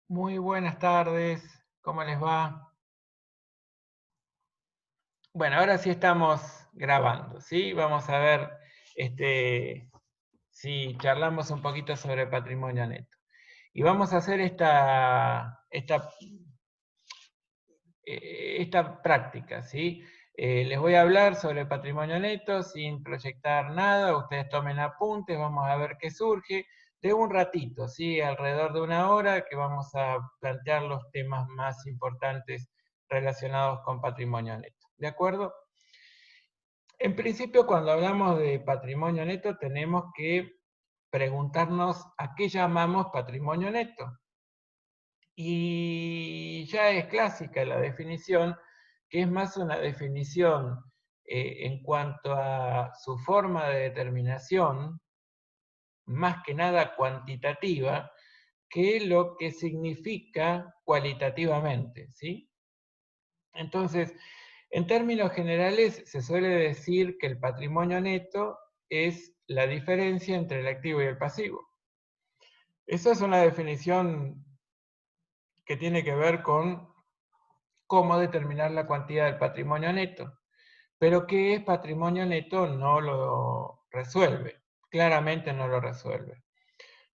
Muy buenas tardes, ¿cómo les va? Bueno, ahora sí estamos grabando, ¿sí? Vamos a ver si charlamos un poquito sobre patrimonio neto. Y vamos a hacer esta práctica, ¿sí? Les voy a hablar sobre patrimonio neto sin proyectar nada, ustedes tomen apuntes, vamos a ver qué surge de un ratito, ¿sí? Alrededor de una hora que vamos a plantear los temas más importantes relacionados con patrimonio neto, ¿de acuerdo? En principio, cuando hablamos de patrimonio neto, tenemos que preguntarnos a qué llamamos patrimonio neto. Y ya es clásica la definición, que es más una definición en cuanto a su forma de determinación, más que nada cuantitativa, que lo que significa cualitativamente, ¿sí? Entonces, en términos generales, se suele decir que el patrimonio neto es la diferencia entre el activo y el pasivo. Esa es una definición que tiene que ver con cómo determinar la cuantía del patrimonio neto. Pero qué es patrimonio neto no lo resuelve, claramente no lo resuelve.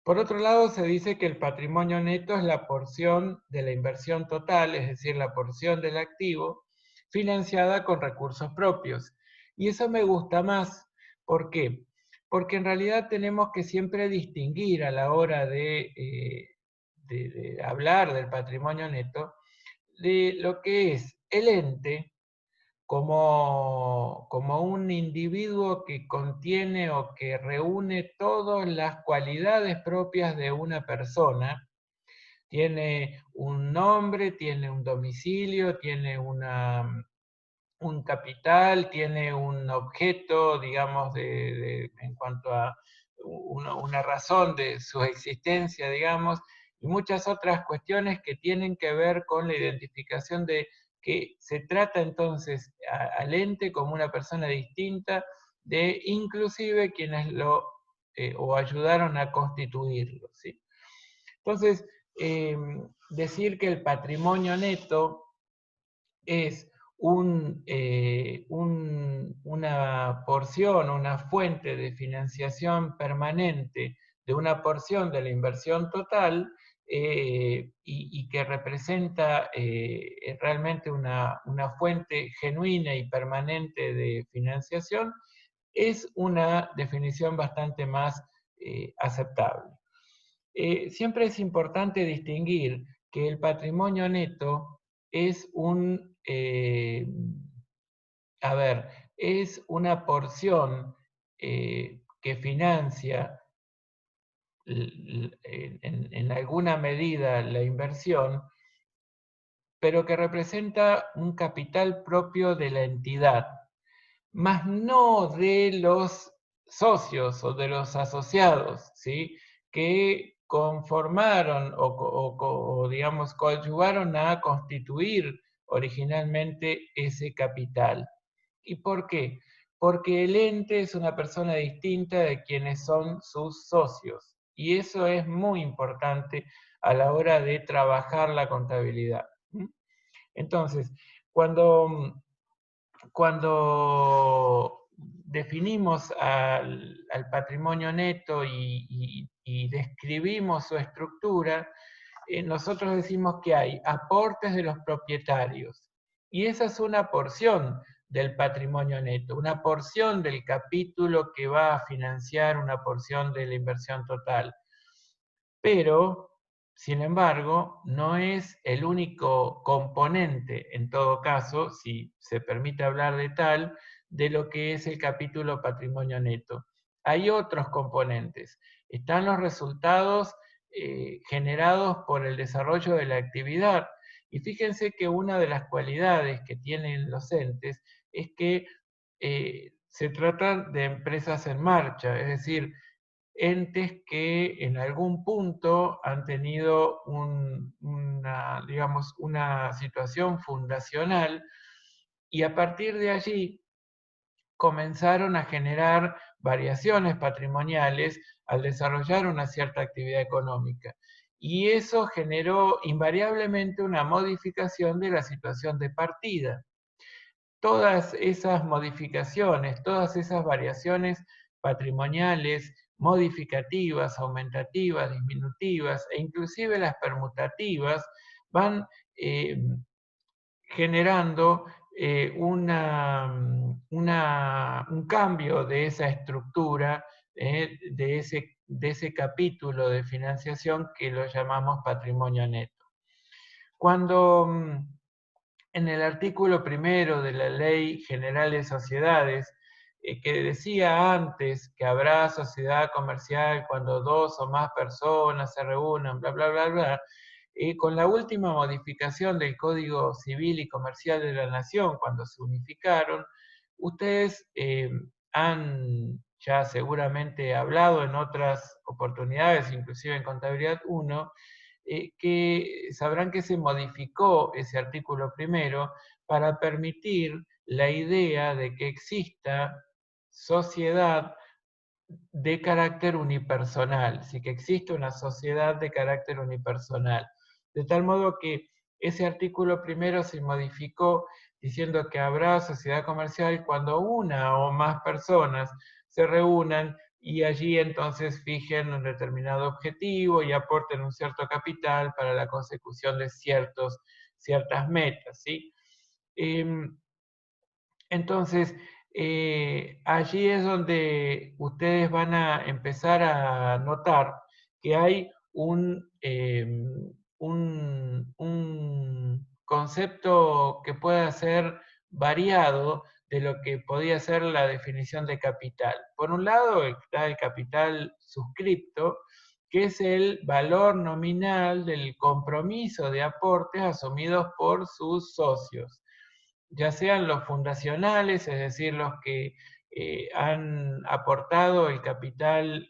Por otro lado, se dice que el patrimonio neto es la porción de la inversión total, es decir, la porción del activo, financiada con recursos propios. Y eso me gusta más. ¿Por qué? Porque en realidad tenemos que siempre distinguir a la hora de hablar del patrimonio neto de lo que es el ente como un individuo que contiene o que reúne todas las cualidades propias de una persona. Tiene un nombre, tiene un domicilio, tiene un capital, tiene un objeto, digamos, en cuanto a una razón de su existencia, digamos, y muchas otras cuestiones que tienen que ver con la identificación de que se trata entonces al ente como una persona distinta de inclusive quienes lo o ayudaron a constituirlo, ¿sí? Entonces, eh, decir que el patrimonio neto es una porción, una fuente de financiación permanente de una porción de la inversión total y que representa realmente una fuente genuina y permanente de financiación, es una definición bastante más aceptable. Siempre es importante distinguir que el patrimonio neto es a ver, es una porción que financia en alguna medida la inversión, pero que representa un capital propio de la entidad, más no de los socios o de los asociados, ¿sí? Que conformaron o, digamos, coadyuvaron a constituir originalmente ese capital. ¿Y por qué? Porque el ente es una persona distinta de quienes son sus socios. Y eso es muy importante a la hora de trabajar la contabilidad. Entonces, cuando cuando definimos al patrimonio neto y describimos su estructura, nosotros decimos que hay aportes de los propietarios. Y esa es una porción del patrimonio neto, una porción del capítulo que va a financiar una porción de la inversión total. Pero, sin embargo, no es el único componente, en todo caso, si se permite hablar de tal, de lo que es el capítulo patrimonio neto. Hay otros componentes. Están los resultados generados por el desarrollo de la actividad. Y fíjense que una de las cualidades que tienen los entes es que se tratan de empresas en marcha, es decir, entes que en algún punto han tenido digamos, una situación fundacional y a partir de allí comenzaron a generar variaciones patrimoniales al desarrollar una cierta actividad económica. y eso generó invariablemente una modificación de la situación de partida. Todas esas modificaciones, todas esas variaciones patrimoniales, modificativas, aumentativas, disminutivas e inclusive las permutativas van generando un cambio de esa estructura, de ese capítulo de financiación que lo llamamos patrimonio neto. Cuando en el artículo primero de la Ley General de Sociedades, que decía antes que habrá sociedad comercial cuando dos o más personas se reúnan, bla, bla, bla, bla, con la última modificación del Código Civil y Comercial de la Nación, cuando se unificaron, ustedes han ya seguramente hablado en otras oportunidades, inclusive en Contabilidad 1, que sabrán que se modificó ese artículo primero para permitir la idea de que exista sociedad de carácter unipersonal, sí que existe una sociedad de carácter unipersonal. De tal modo que ese artículo primero se modificó diciendo que habrá sociedad comercial cuando una o más personas se reúnan y allí entonces fijen un determinado objetivo y aporten un cierto capital para la consecución de ciertas metas, ¿sí? Entonces, allí es donde ustedes van a empezar a notar que hay un concepto que pueda ser variado de lo que podía ser la definición de capital. Por un lado está el capital suscripto, que es el valor nominal del compromiso de aportes asumidos por sus socios, ya sean los fundacionales, es decir, los que han aportado el capital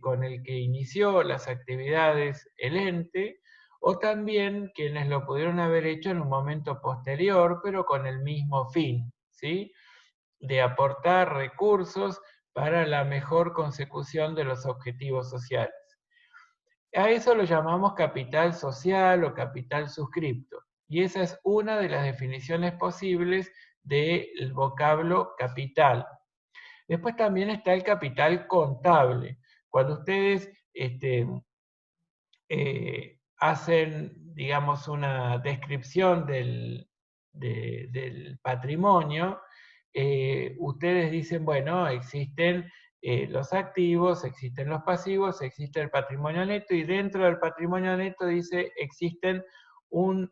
con el que inició las actividades el ente, o también quienes lo pudieron haber hecho en un momento posterior, pero con el mismo fin, ¿sí? De aportar recursos para la mejor consecución de los objetivos sociales. A eso lo llamamos capital social o capital suscripto. Y esa es una de las definiciones posibles del vocablo capital. Después también está el capital contable. Cuando ustedes hacen, digamos, una descripción del patrimonio, ustedes dicen, bueno, existen los activos, existen los pasivos, existe el patrimonio neto, y dentro del patrimonio neto dice, existen un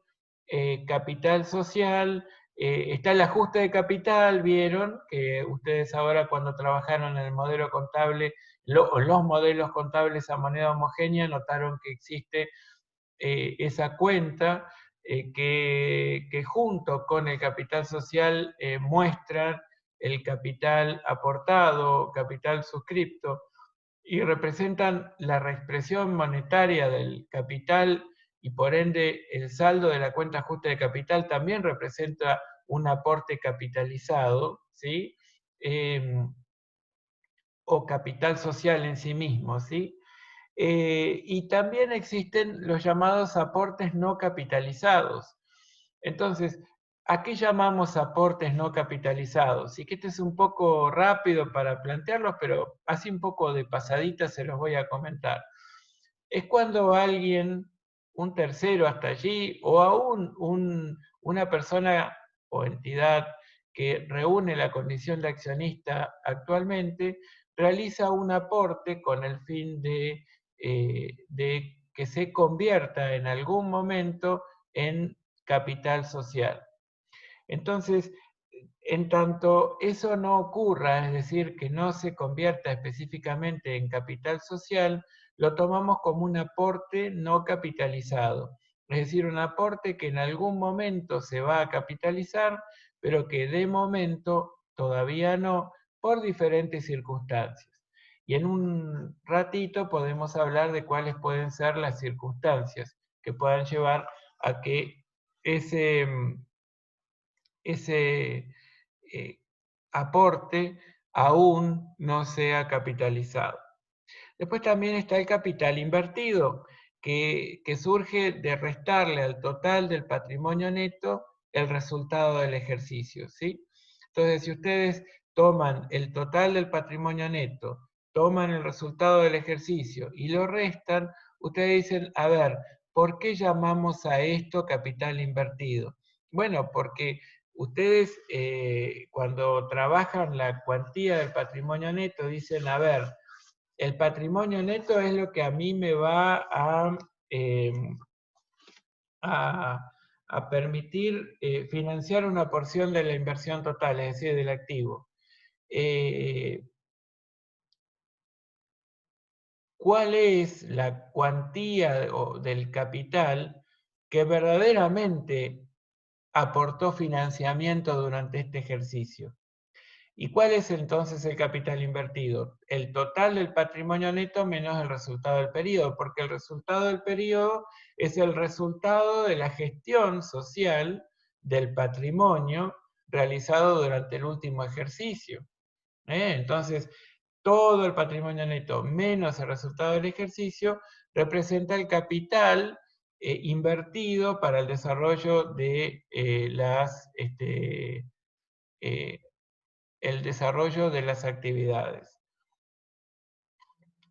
capital social, está el ajuste de capital, vieron que ustedes ahora cuando trabajaron en el modelo contable, los modelos contables a moneda homogénea, notaron que existe esa cuenta que junto con el capital social muestran el capital aportado, capital suscripto, y representan la reexpresión monetaria del capital, y por ende el saldo de la cuenta ajuste de capital también representa un aporte capitalizado, ¿sí? O capital social en sí mismo, ¿sí? Y también existen los llamados aportes no capitalizados. Entonces, ¿a qué llamamos aportes no capitalizados? Y que este es un poco rápido para plantearlos, pero así un poco de pasadita se los voy a comentar. Es cuando alguien, un tercero hasta allí, o aún una persona o entidad que reúne la condición de accionista actualmente, realiza un aporte con el fin de que se convierta en algún momento en capital social. Entonces, en tanto eso no ocurra, es decir, que no se convierta específicamente en capital social, lo tomamos como un aporte no capitalizado. Es decir, un aporte que en algún momento se va a capitalizar, pero que de momento todavía no, por diferentes circunstancias. Y en un ratito podemos hablar de cuáles pueden ser las circunstancias que puedan llevar a que ese aporte aún no sea capitalizado. Después también está el capital invertido. que surge de restarle al total del patrimonio neto el resultado del ejercicio, ¿sí? Entonces, si ustedes toman el total del patrimonio neto, toman el resultado del ejercicio y lo restan, ustedes dicen, a ver, ¿por qué llamamos a esto capital invertido? Bueno, porque ustedes cuando trabajan la cuantía del patrimonio neto dicen, a ver, el patrimonio neto es lo que a mí me va eh, a, a permitir financiar una porción de la inversión total, es decir, del activo. ¿Cuál es la cuantía del capital que verdaderamente aportó financiamiento durante este ejercicio? ¿Y cuál es entonces el capital invertido? El total del patrimonio neto menos el resultado del periodo, porque el resultado del periodo es el resultado de la gestión social del patrimonio realizado durante el último ejercicio. Entonces, todo el patrimonio neto menos el resultado del ejercicio representa el capital invertido para el desarrollo de el desarrollo de las actividades.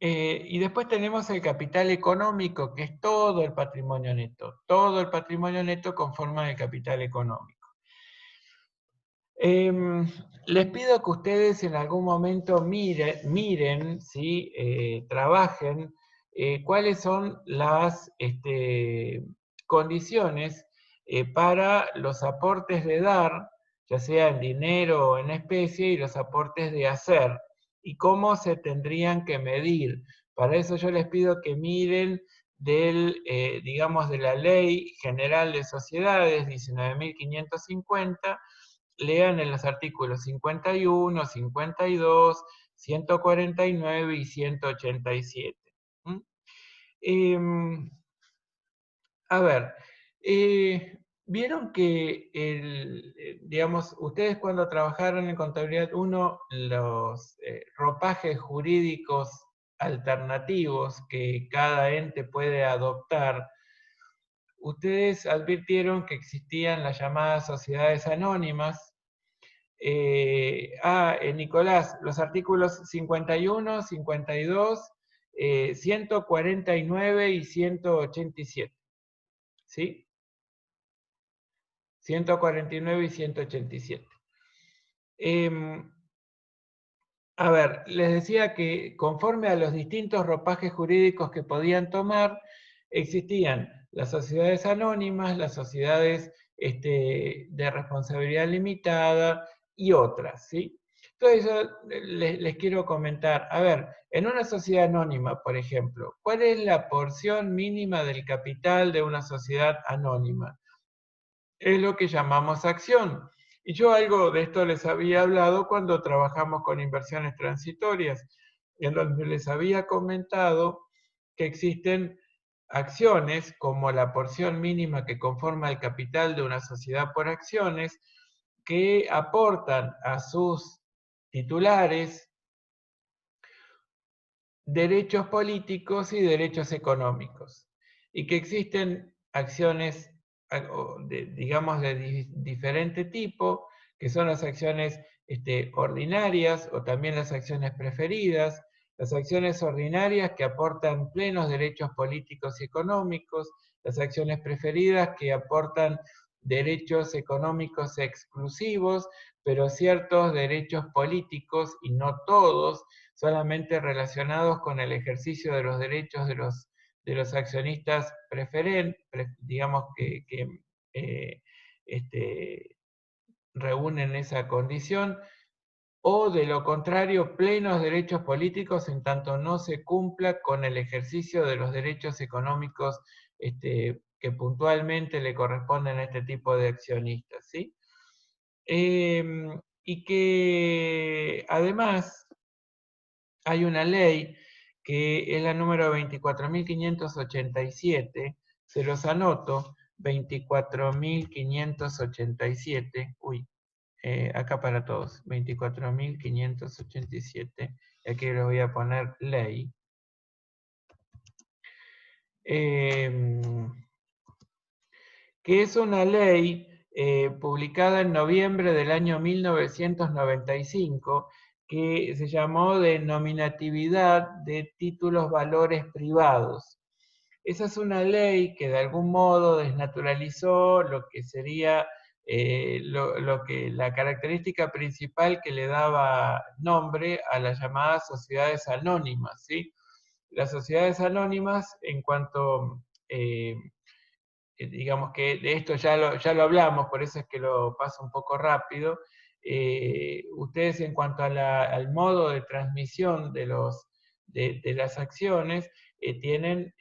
Y después tenemos el capital económico, que es todo el patrimonio neto. Todo el patrimonio neto conforma el capital económico. Les pido que ustedes en algún momento miren ¿sí? Trabajen cuáles son las condiciones para los aportes de dar, ya sea en dinero o en especie, y los aportes de hacer, y cómo se tendrían que medir. Para eso yo les pido que miren digamos, de la Ley General de Sociedades 19.550, lean en los artículos 51, 52, 149 y 187. A ver, vieron que, digamos, ustedes cuando trabajaron en Contabilidad 1, los ropajes jurídicos alternativos que cada ente puede adoptar, ustedes advirtieron que existían las llamadas sociedades anónimas. Nicolás, los artículos 51, 52, 149 y 187. ¿Sí? 149 y 187. A ver, les decía que conforme a los distintos ropajes jurídicos que podían tomar, existían las sociedades anónimas, las sociedades de responsabilidad limitada y otras, ¿sí? Entonces yo les quiero comentar, a ver, en una sociedad anónima, por ejemplo, ¿cuál es la porción mínima del capital de una sociedad anónima? Es lo que llamamos acción. Y yo algo de esto les había hablado cuando trabajamos con inversiones transitorias, en donde les había comentado que existen acciones como la porción mínima que conforma el capital de una sociedad por acciones, que aportan a sus titulares derechos políticos y derechos económicos, y que existen acciones, digamos, de diferente tipo, que son las acciones ordinarias o también las acciones preferidas, las acciones ordinarias que aportan plenos derechos políticos y económicos, las acciones preferidas que aportan derechos económicos exclusivos, pero ciertos derechos políticos y no todos, solamente relacionados con el ejercicio de los derechos de los accionistas preferentes, digamos que reúnen esa condición, o de lo contrario, plenos derechos políticos en tanto no se cumpla con el ejercicio de los derechos económicos que puntualmente le corresponden a este tipo de accionistas, ¿sí? Y que además hay una ley que es la número 24.587, se los anoto, 24.587, acá para todos, 24.587, y aquí le voy a poner ley. que es una ley publicada en noviembre del año 1995, que se llamó de nominatividad de títulos valores privados. Esa es una ley que de algún modo desnaturalizó lo que sería la característica principal que le daba nombre a las llamadas sociedades anónimas, ¿sí? Las sociedades anónimas, en cuanto, digamos que de esto ya lo hablamos, por eso es que lo paso un poco rápido. Ustedes, en cuanto al modo de transmisión de las acciones, tienen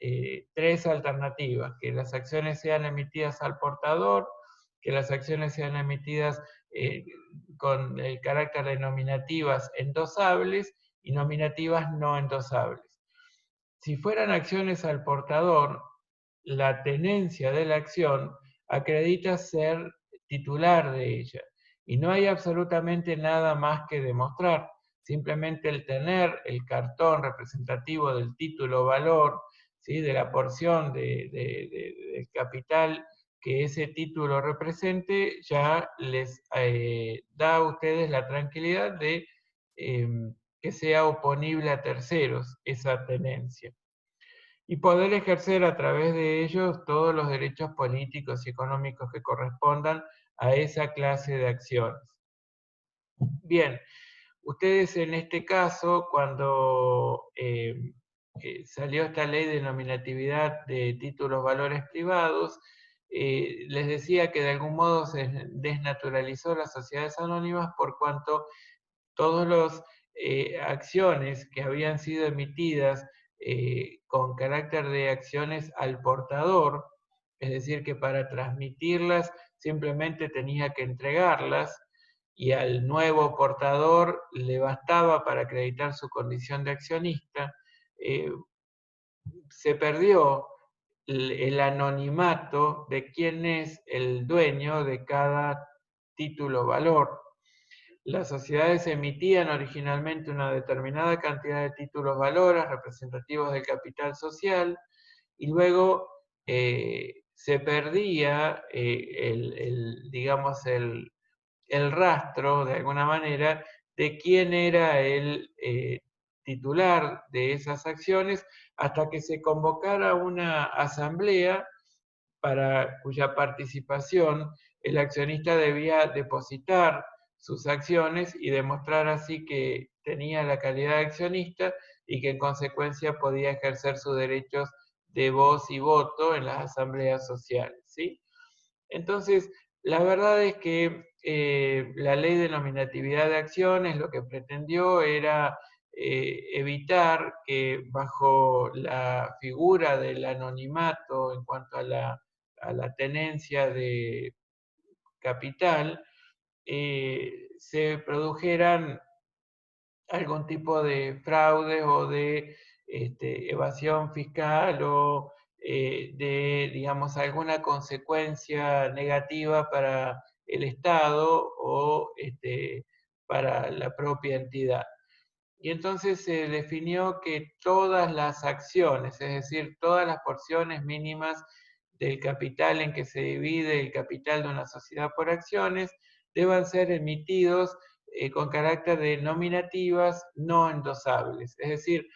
tres alternativas: que las acciones sean emitidas al portador, que las acciones sean emitidas con el carácter de nominativas endosables y nominativas no endosables. Si fueran acciones al portador, la tenencia de la acción acredita ser titular de ella, y no hay absolutamente nada más que demostrar. Simplemente el tener el cartón representativo del título valor, ¿sí?, de la porción del capital que ese título represente, ya les da a ustedes la tranquilidad de que sea oponible a terceros esa tenencia, y poder ejercer a través de ellos todos los derechos políticos y económicos que correspondan a esa clase de acciones. Bien, ustedes en este caso, cuando salió esta ley de nominatividad de títulos valores privados, les decía que de algún modo se desnaturalizó las sociedades anónimas, por cuanto todas las acciones que habían sido emitidas con carácter de acciones al portador, es decir, que para transmitirlas simplemente tenía que entregarlas, y al nuevo portador le bastaba para acreditar su condición de accionista, se perdió el anonimato de quién es el dueño de cada título valor. Las sociedades emitían originalmente una determinada cantidad de títulos valores representativos del capital social, y luego se perdía digamos, el rastro, de alguna manera, de quién era el titular de esas acciones, hasta que se convocara una asamblea para cuya participación el accionista debía depositar sus acciones y demostrar así que tenía la calidad de accionista y que en consecuencia podía ejercer sus derechos de voz y voto en las asambleas sociales, ¿sí? Entonces, la verdad es que la ley de nominatividad de acciones lo que pretendió era evitar que, bajo la figura del anonimato en cuanto a la tenencia de capital, se produjeran algún tipo de fraude o de evasión fiscal, o de, digamos, alguna consecuencia negativa para el Estado o para la propia entidad. Y entonces se definió que todas las acciones, es decir, todas las porciones mínimas del capital en que se divide el capital de una sociedad por acciones, deban ser emitidos con carácter de nominativas no endosables. Es decir,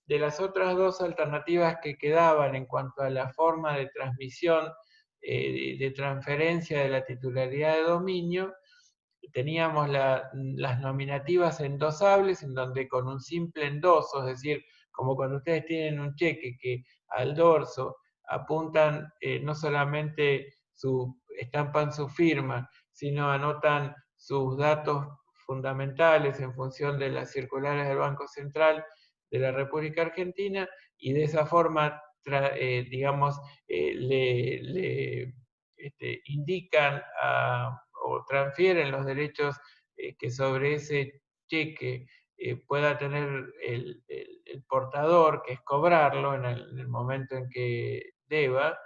de las otras dos alternativas que quedaban en cuanto a la forma de transmisión, de transferencia de la titularidad de dominio, teníamos las nominativas endosables, en donde con un simple endoso, es decir, como cuando ustedes tienen un cheque que al dorso apuntan no solamente estampan su firma, sino anotan sus datos fundamentales en función de las circulares del Banco Central de la República Argentina, y de esa forma, digamos, le indican o transfieren los derechos que sobre ese cheque pueda tener el portador, que es cobrarlo en el momento en que deba.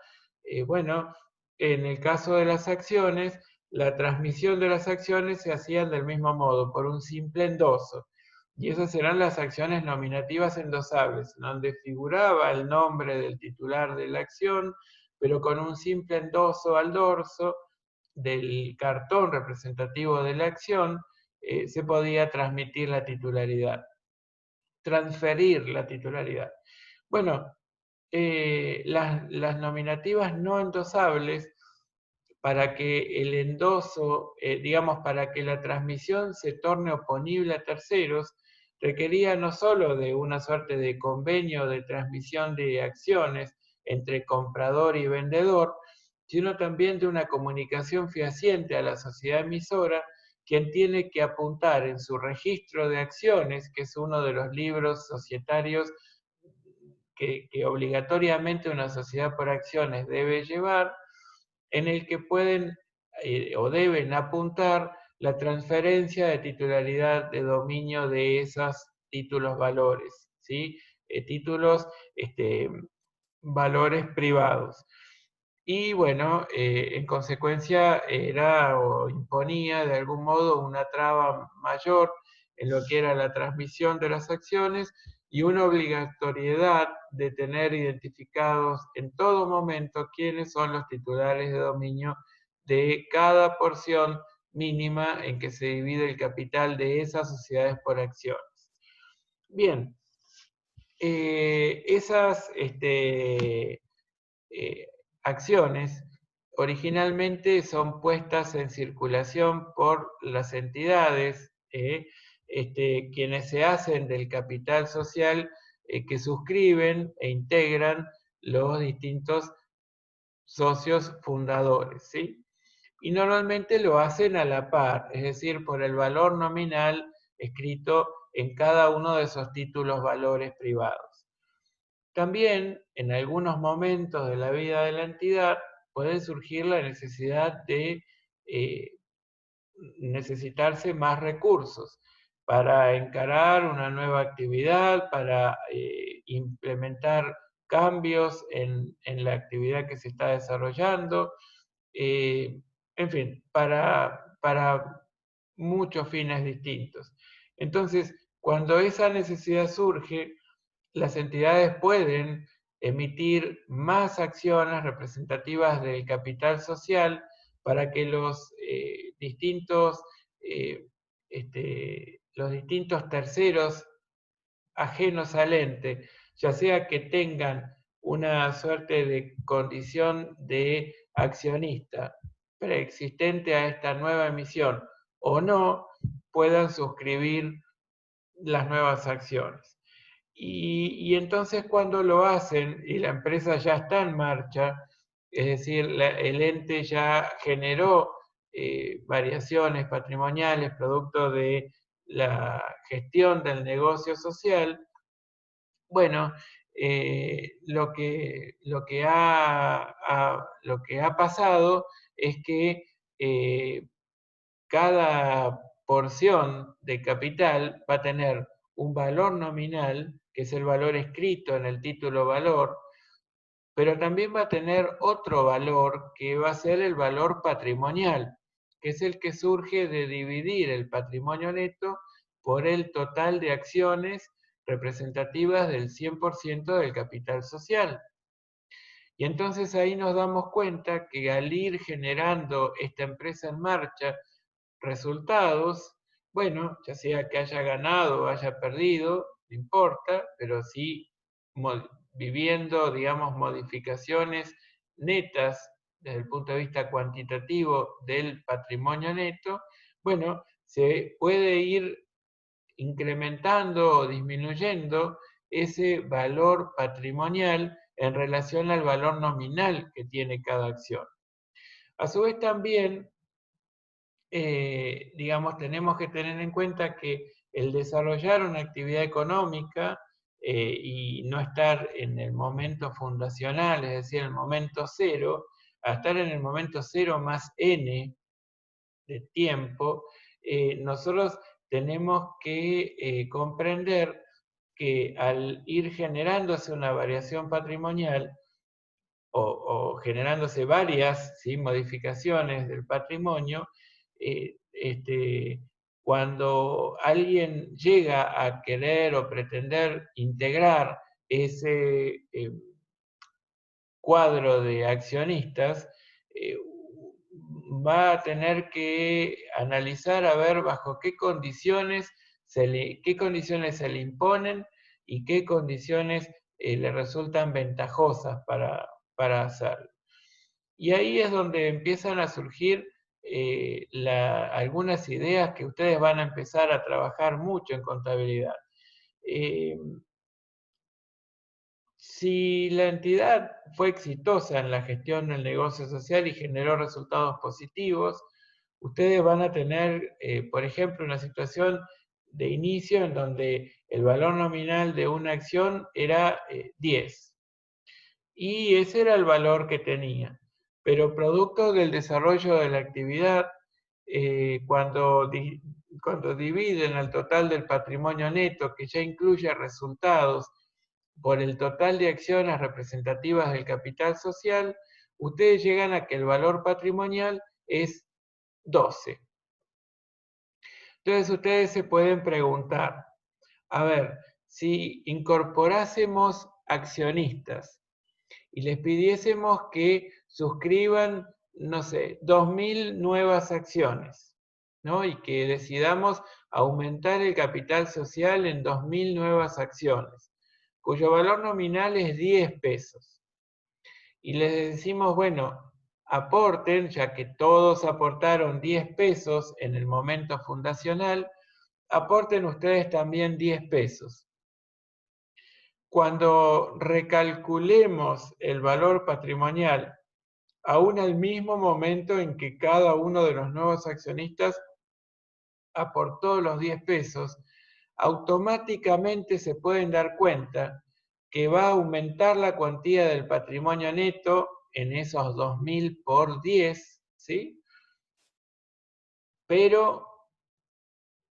Bueno, en el caso de las acciones, la transmisión de las acciones se hacía del mismo modo, por un simple endoso. Y esas serán las acciones nominativas endosables, donde figuraba el nombre del titular de la acción, pero con un simple endoso al dorso del cartón representativo de la acción, se podía transmitir la titularidad, transferir la titularidad. Bueno, las nominativas no endosables, para que el endoso, digamos, para que la transmisión se torne oponible a terceros, requería no solo de una suerte de convenio de transmisión de acciones entre comprador y vendedor, sino también de una comunicación fehaciente a la sociedad emisora, quien tiene que apuntar en su registro de acciones, que es uno de los libros societarios que obligatoriamente una sociedad por acciones debe llevar, en el que pueden o deben apuntar la transferencia de titularidad de dominio de esos títulos valores, ¿sí? Títulos, valores privados. Y bueno, en consecuencia era o imponía de algún modo una traba mayor en lo que era la transmisión de las acciones y una obligatoriedad de tener identificados en todo momento quiénes son los titulares de dominio de cada porción mínima en que se divide el capital de esas sociedades por acciones. Bien, esas acciones originalmente son puestas en circulación por las entidades, quienes se hacen del capital social que suscriben e integran los distintos socios fundadores, ¿sí? Y normalmente lo hacen a la par, es decir, por el valor nominal escrito en cada uno de esos títulos valores privados. También, en algunos momentos de la vida de la entidad, puede surgir la necesidad de eh, necesitarse más recursos para encarar una nueva actividad, para implementar cambios en la actividad que se está desarrollando, en fin, para muchos fines distintos. Entonces, cuando esa necesidad surge, las entidades pueden emitir más acciones representativas del capital social para que eh, los distintos terceros ajenos al ente, ya sea que tengan una suerte de condición de accionista preexistente a esta nueva emisión o no, puedan suscribir las nuevas acciones. Y entonces cuando lo hacen y la empresa ya está en marcha, es decir, el ente ya generó variaciones patrimoniales producto de la gestión del negocio social, bueno, lo que ha pasado es que cada porción de capital va a tener un valor nominal, que es el valor escrito en el título valor, pero también va a tener otro valor que va a ser el valor patrimonial, que es el que surge de dividir el patrimonio neto por el total de acciones representativas del 100% del capital social. Y entonces ahí nos damos cuenta que al ir generando esta empresa en marcha, resultados, bueno, ya sea que haya ganado o haya perdido, no importa, pero sí viviendo, digamos, modificaciones netas desde el punto de vista cuantitativo del patrimonio neto, bueno, se puede ir incrementando o disminuyendo ese valor patrimonial en relación al valor nominal que tiene cada acción. A su vez también digamos, tenemos que tener en cuenta que el desarrollar una actividad económica y no estar en el momento fundacional, es decir, el momento cero, a estar en el momento cero más n de tiempo, nosotros tenemos que comprender que al ir generándose una variación patrimonial, o generándose varias, ¿sí?, modificaciones del patrimonio, cuando alguien llega a querer o pretender integrar ese cuadro de accionistas, va a tener que analizar a ver bajo qué condiciones se le imponen y qué condiciones le resultan ventajosas para hacerlo. Y ahí es donde empiezan a surgir algunas ideas que ustedes van a empezar a trabajar mucho en contabilidad. Si la entidad fue exitosa en la gestión del negocio social y generó resultados positivos, ustedes van a tener, por ejemplo, una situación de inicio en donde el valor nominal de una acción era 10. Y ese era el valor que tenía. Pero producto del desarrollo de la actividad, cuando dividen el total del patrimonio neto, que ya incluye resultados, por el total de acciones representativas del capital social, ustedes llegan a que el valor patrimonial es 12. Entonces ustedes se pueden preguntar, a ver, si incorporásemos accionistas y les pidiésemos que suscriban, no sé, 2.000 nuevas acciones, ¿no? Y que decidamos aumentar el capital social en 2.000 nuevas acciones, cuyo valor nominal es 10 pesos. Y les decimos, bueno, aporten, ya que todos aportaron 10 pesos en el momento fundacional, aporten ustedes también 10 pesos. Cuando recalculemos el valor patrimonial, aún al mismo momento en que cada uno de los nuevos accionistas aportó los 10 pesos, automáticamente se pueden dar cuenta que va a aumentar la cuantía del patrimonio neto en esos 2.000 por 10, ¿sí? Pero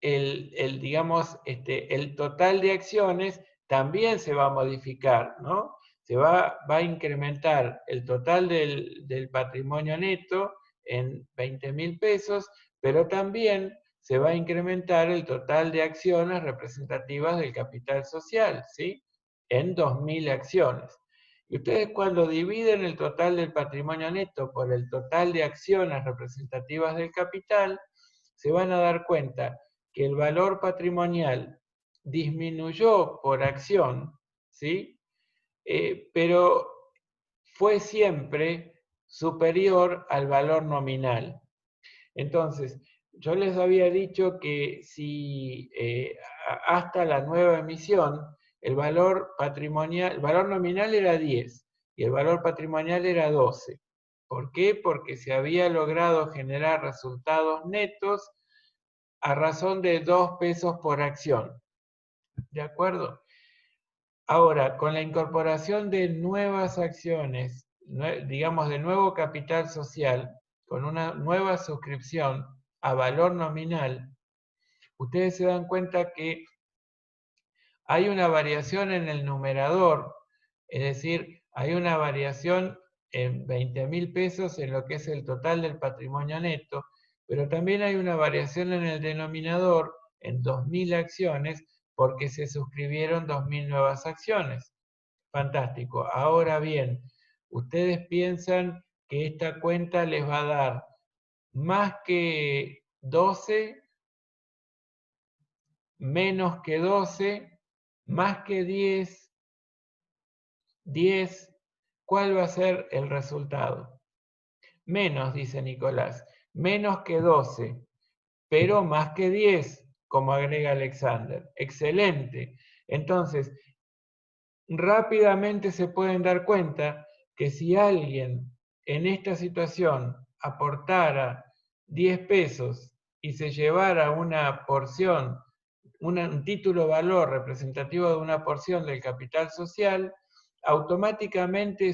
digamos, el total de acciones también se va a modificar, ¿no? Se va a incrementar el total del patrimonio neto en 20.000 pesos, pero también se va a incrementar el total de acciones representativas del capital social, ¿sí? En 2.000 acciones. Y ustedes cuando dividen el total del patrimonio neto por el total de acciones representativas del capital, se van a dar cuenta que el valor patrimonial disminuyó por acción, ¿sí? Pero fue siempre superior al valor nominal. Entonces, yo les había dicho que si hasta la nueva emisión, el valor nominal era 10 y el valor patrimonial era 12. ¿Por qué? Porque se había logrado generar resultados netos a razón de 2 pesos por acción. ¿De acuerdo? Ahora, con la incorporación de nuevas acciones, digamos de nuevo capital social, con una nueva suscripción a valor nominal, ustedes se dan cuenta que hay una variación en el numerador, es decir, hay una variación en 20.000 pesos en lo que es el total del patrimonio neto, pero también hay una variación en el denominador en 2.000 acciones porque se suscribieron 2.000 nuevas acciones. Fantástico. Ahora bien, ustedes piensan que esta cuenta les va a dar más que 12, menos que 12, más que 10, 10, ¿cuál va a ser el resultado? Menos, dice Nicolás, menos que 12, pero más que 10, como agrega Alexander. Excelente. Entonces, rápidamente se pueden dar cuenta que si alguien en esta situación aportara 10 pesos y se llevara una porción, un título valor representativo de una porción del capital social, automáticamente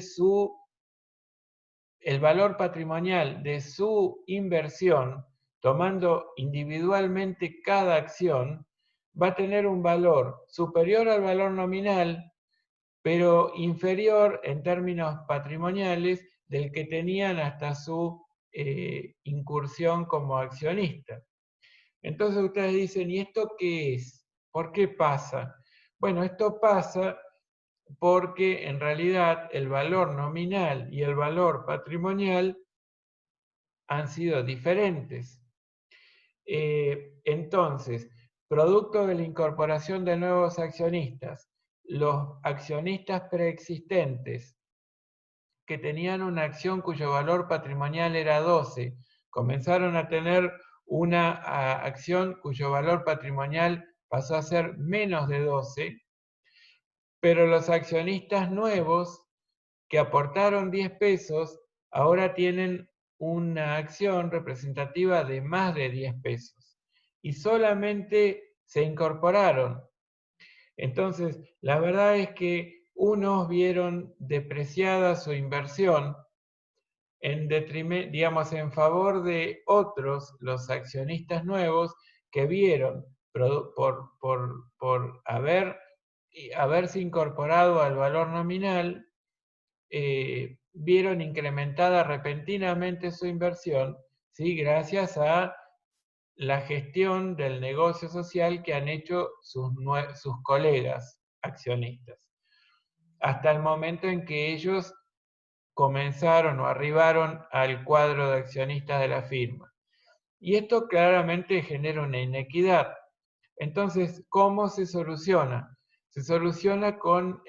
el valor patrimonial de su inversión, tomando individualmente cada acción, va a tener un valor superior al valor nominal, pero inferior en términos patrimoniales del que tenían hasta su incursión como accionista. Entonces ustedes dicen, ¿y esto qué es? ¿Por qué pasa? Bueno, esto pasa porque en realidad el valor nominal y el valor patrimonial han sido diferentes. Entonces, producto de la incorporación de nuevos accionistas, los accionistas preexistentes que tenían una acción cuyo valor patrimonial era 12, comenzaron a tener una acción cuyo valor patrimonial pasó a ser menos de 12, pero los accionistas nuevos que aportaron 10 pesos ahora tienen una acción representativa de más de 10 pesos y solamente se incorporaron. Entonces, la verdad es que unos vieron depreciada su inversión en detrimento, digamos, en favor de otros, los accionistas nuevos, que vieron por haberse incorporado al valor nominal, vieron incrementada repentinamente su inversión, ¿sí? Gracias a la gestión del negocio social que han hecho sus colegas accionistas, hasta el momento en que ellos comenzaron o arribaron al cuadro de accionistas de la firma. Y esto claramente genera una inequidad. Entonces, ¿cómo se soluciona? Se soluciona con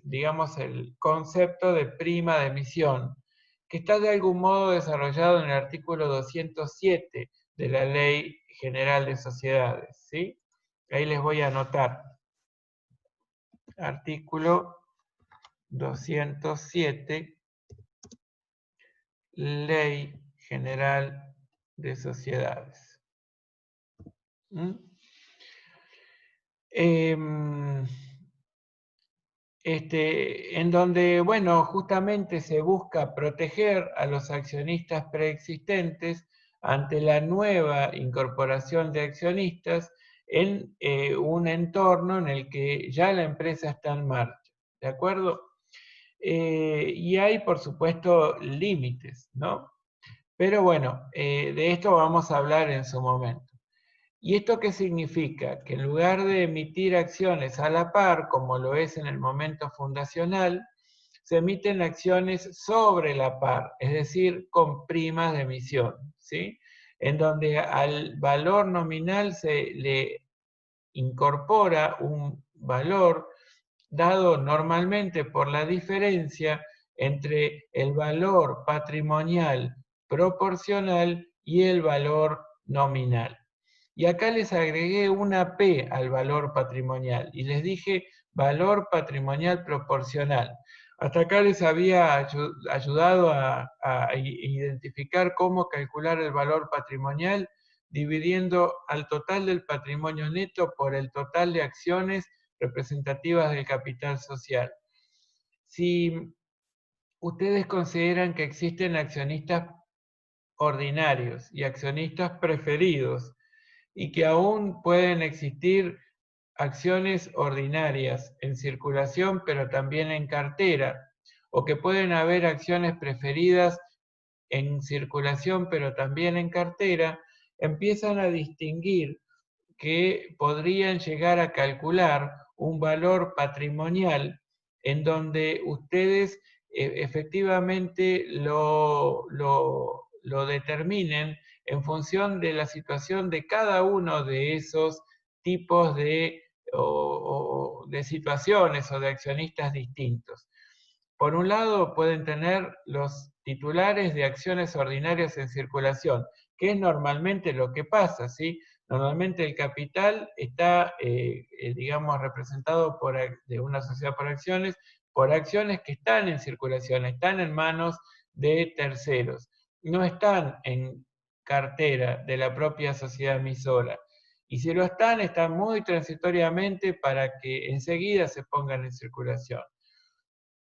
digamos, el concepto de prima de emisión, que está de algún modo desarrollado en el artículo 207 de la Ley General de Sociedades, ¿sí? Ahí les voy a anotar. Artículo 207, Ley General de Sociedades. En donde, bueno, justamente se busca proteger a los accionistas preexistentes ante la nueva incorporación de accionistas en un entorno en el que ya la empresa está en marcha, ¿de acuerdo? Y hay, por supuesto, límites, ¿no? Pero bueno, de esto vamos a hablar en su momento. ¿Y esto qué significa? Que en lugar de emitir acciones a la par, como lo es en el momento fundacional, se emiten acciones sobre la par, es decir, con primas de emisión, ¿sí? En donde al valor nominal se le incorpora un valor dado normalmente por la diferencia entre el valor patrimonial proporcional y el valor nominal. Y acá les agregué una P al valor patrimonial y les dije valor patrimonial proporcional. Hasta acá les había ayudado a identificar cómo calcular el valor patrimonial dividiendo al total del patrimonio neto por el total de acciones representativas del capital social. Si ustedes consideran que existen accionistas ordinarios y accionistas preferidos y que aún pueden existir acciones ordinarias en circulación pero también en cartera, o que pueden haber acciones preferidas en circulación pero también en cartera, empiezan a distinguir que podrían llegar a calcular un valor patrimonial en donde ustedes efectivamente lo determinen en función de la situación de cada uno de esos tipos de situaciones o de accionistas distintos. Por un lado, pueden tener los titulares de acciones ordinarias en circulación, que es normalmente lo que pasa, ¿sí? Normalmente el capital está, digamos, representado de una sociedad por acciones que están en circulación, están en manos de terceros, no están en cartera de la propia sociedad emisora. Y si lo están muy transitoriamente para que enseguida se pongan en circulación.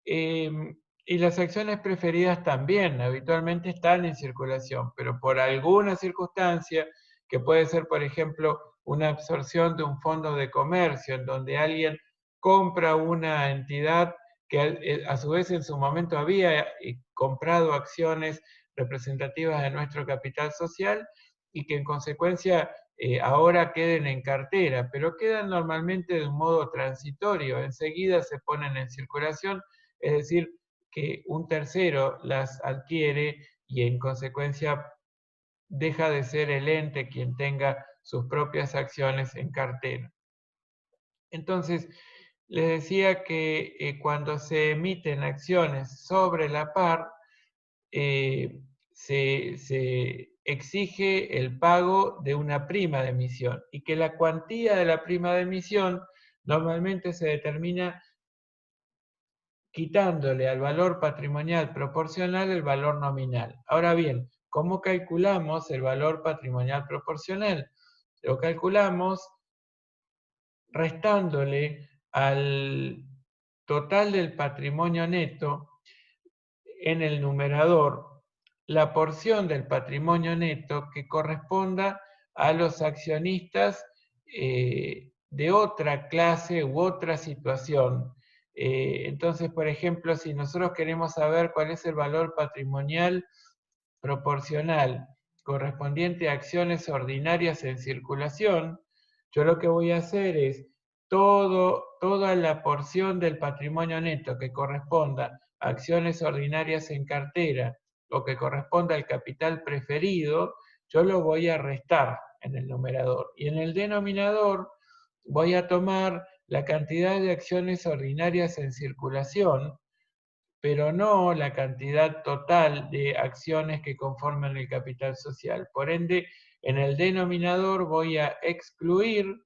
Y las acciones preferidas también habitualmente están en circulación, pero por alguna circunstancia, que puede ser, por ejemplo, una absorción de un fondo de comercio, en donde alguien compra una entidad que a su vez en su momento había comprado acciones representativas de nuestro capital social y que en consecuencia ahora queden en cartera, pero quedan normalmente de un modo transitorio, enseguida se ponen en circulación, es decir, que un tercero las adquiere y en consecuencia deja de ser el ente quien tenga sus propias acciones en cartera. Entonces, les decía que cuando se emiten acciones sobre la par, se exige el pago de una prima de emisión y que la cuantía de la prima de emisión normalmente se determina quitándole al valor patrimonial proporcional el valor nominal. Ahora bien, ¿cómo calculamos el valor patrimonial proporcional? Lo calculamos restándole al total del patrimonio neto en el numerador la porción del patrimonio neto que corresponda a los accionistas de otra clase u otra situación. Entonces, por ejemplo, si nosotros queremos saber cuál es el valor patrimonial proporcional correspondiente a acciones ordinarias en circulación, yo lo que voy a hacer es toda la porción del patrimonio neto que corresponda a acciones ordinarias en cartera o que corresponda al capital preferido, yo lo voy a restar en el numerador. Y en el denominador voy a tomar la cantidad de acciones ordinarias en circulación, pero no la cantidad total de acciones que conforman el capital social. Por ende, en el denominador voy a excluir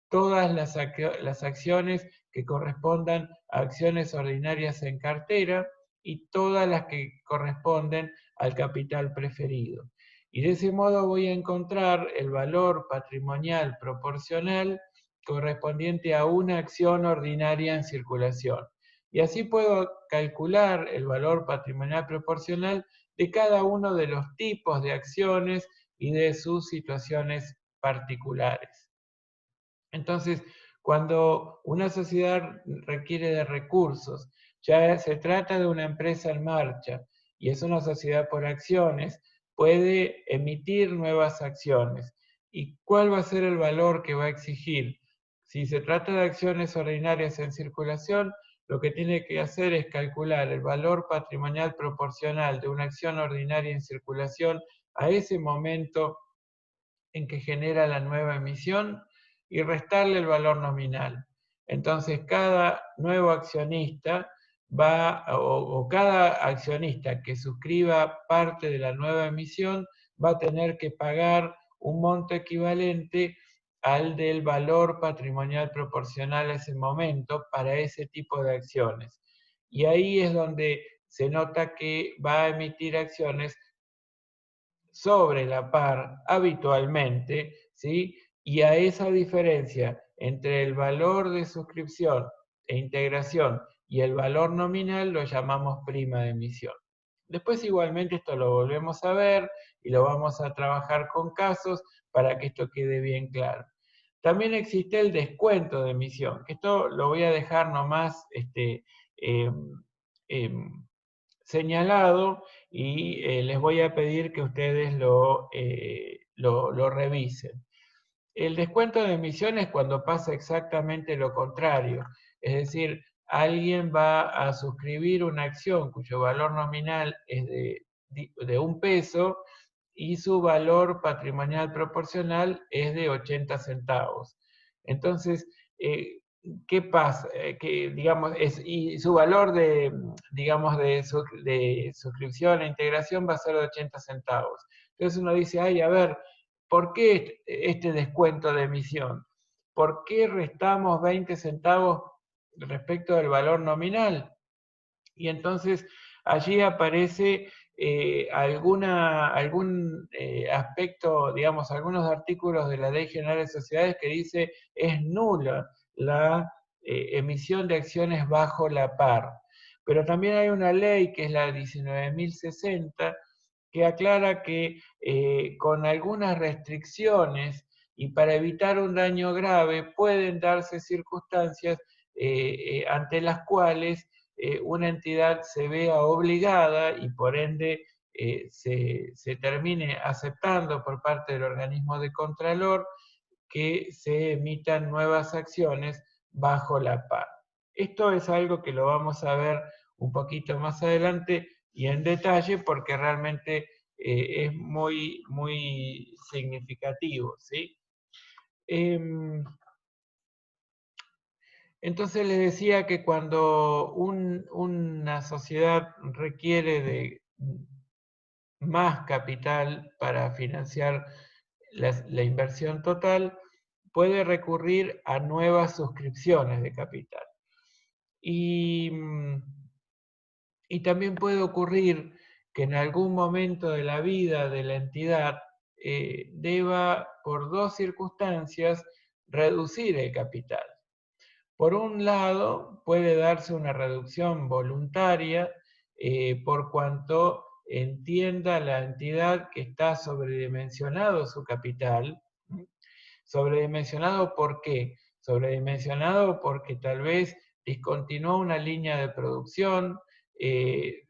todas las acciones que correspondan a acciones ordinarias en cartera y todas las que corresponden al capital preferido. Y de ese modo voy a encontrar el valor patrimonial proporcional correspondiente a una acción ordinaria en circulación. Y así puedo calcular el valor patrimonial proporcional de cada uno de los tipos de acciones y de sus situaciones particulares. Entonces, cuando una sociedad requiere de recursos, ya se trata de una empresa en marcha y es una sociedad por acciones, puede emitir nuevas acciones. ¿Y cuál va a ser el valor que va a exigir? Si se trata de acciones ordinarias en circulación, lo que tiene que hacer es calcular el valor patrimonial proporcional de una acción ordinaria en circulación a ese momento en que genera la nueva emisión y restarle el valor nominal. Entonces, cada nuevo accionista o cada accionista que suscriba parte de la nueva emisión va a tener que pagar un monto equivalente al del valor patrimonial proporcional a ese momento para ese tipo de acciones. Y ahí es donde se nota que va a emitir acciones sobre la par habitualmente, ¿sí? Y a esa diferencia entre el valor de suscripción e integración y el valor nominal lo llamamos prima de emisión. Después igualmente esto lo volvemos a ver y lo vamos a trabajar con casos para que esto quede bien claro. También existe el descuento de emisión, que esto lo voy a dejar nomás señalado y les voy a pedir que ustedes lo revisen. El descuento de emisión es cuando pasa exactamente lo contrario, es decir, alguien va a suscribir una acción cuyo valor nominal es de 1 peso y su valor patrimonial proporcional es de 80 centavos. Entonces, ¿qué pasa? Que, digamos, y su valor digamos, de suscripción e integración va a ser de 80 centavos. Entonces uno dice, ay, a ver, ¿por qué este descuento de emisión? ¿Por qué restamos 20 centavos respecto del valor nominal? Y entonces allí aparece algún aspecto, digamos, algunos artículos de la Ley General de Sociedades que dice es nula la emisión de acciones bajo la par. Pero también hay una ley que es la 19.060 que aclara que con algunas restricciones y para evitar un daño grave pueden darse circunstancias ante las cuales una entidad se vea obligada y por ende se termine aceptando por parte del organismo de Contralor que se emitan nuevas acciones bajo la PAR. Esto es algo que lo vamos a ver un poquito más adelante y en detalle porque realmente es muy, muy significativo, ¿sí? Entonces les decía que cuando una sociedad requiere de más capital para financiar la inversión total, puede recurrir a nuevas suscripciones de capital. Y también puede ocurrir que en algún momento de la vida de la entidad deba, por dos circunstancias, reducir el capital. Por un lado, puede darse una reducción voluntaria por cuanto entienda la entidad que está sobredimensionado su capital. ¿Sobredimensionado por qué? Sobredimensionado porque tal vez discontinuó una línea de producción,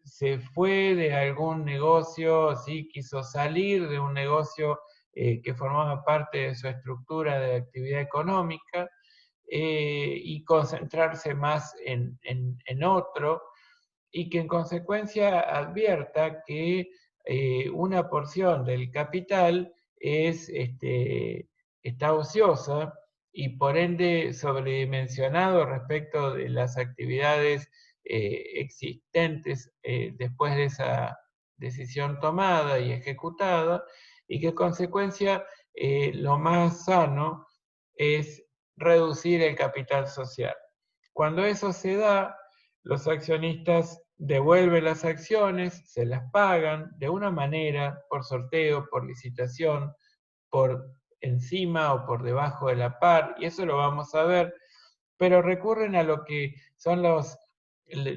se fue de algún negocio, ¿sí? Quiso salir de un negocio que formaba parte de su estructura de actividad económica y concentrarse más en otro, y que en consecuencia advierta que una porción del capital está ociosa y por ende sobredimensionado respecto de las actividades existentes después de esa decisión tomada y ejecutada, y que en consecuencia lo más sano es reducir el capital social. Cuando eso se da, los accionistas devuelven las acciones, se las pagan de una manera, por sorteo, por licitación, por encima o por debajo de la par, y eso lo vamos a ver, pero recurren a lo que son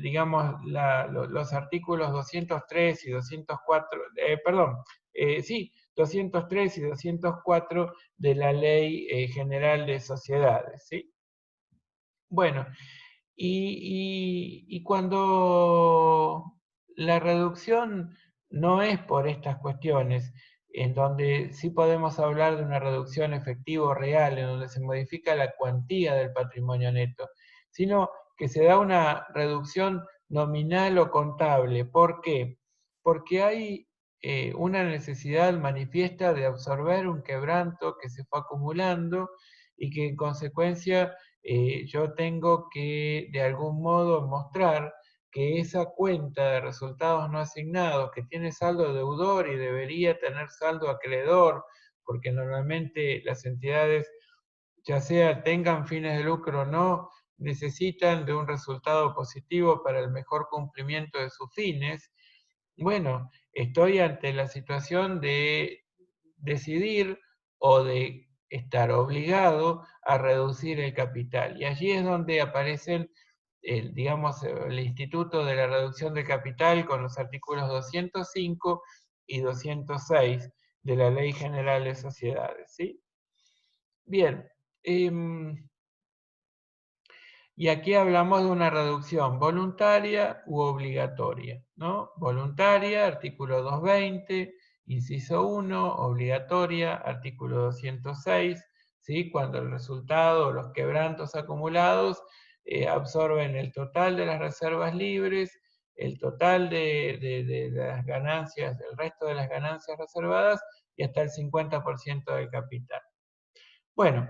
digamos, los artículos 203 y 204, sí, 203 y 204 de la Ley General de Sociedades, ¿sí? Bueno, y cuando la reducción no es por estas cuestiones, en donde sí podemos hablar de una reducción efectiva real, en donde se modifica la cuantía del patrimonio neto, sino que se da una reducción nominal o contable. ¿Por qué? Porque hay una necesidad manifiesta de absorber un quebranto que se fue acumulando y que en consecuencia yo tengo que de algún modo mostrar que esa cuenta de resultados no asignados, que tiene saldo deudor y debería tener saldo acreedor, porque normalmente las entidades, ya sea tengan fines de lucro o no, necesitan de un resultado positivo para el mejor cumplimiento de sus fines. Bueno, estoy ante la situación de decidir o de estar obligado a reducir el capital. Y allí es donde aparecen, digamos, el Instituto de la Reducción del Capital con los artículos 205 y 206 de la Ley General de Sociedades, ¿sí? Bien, y aquí hablamos de una reducción voluntaria u obligatoria, ¿no? Voluntaria, artículo 220, inciso 1, obligatoria, artículo 206, ¿sí? Cuando el resultado o los quebrantos acumulados absorben el total de las reservas libres, el total de las ganancias, del resto de las ganancias reservadas y hasta el 50% del capital. Bueno,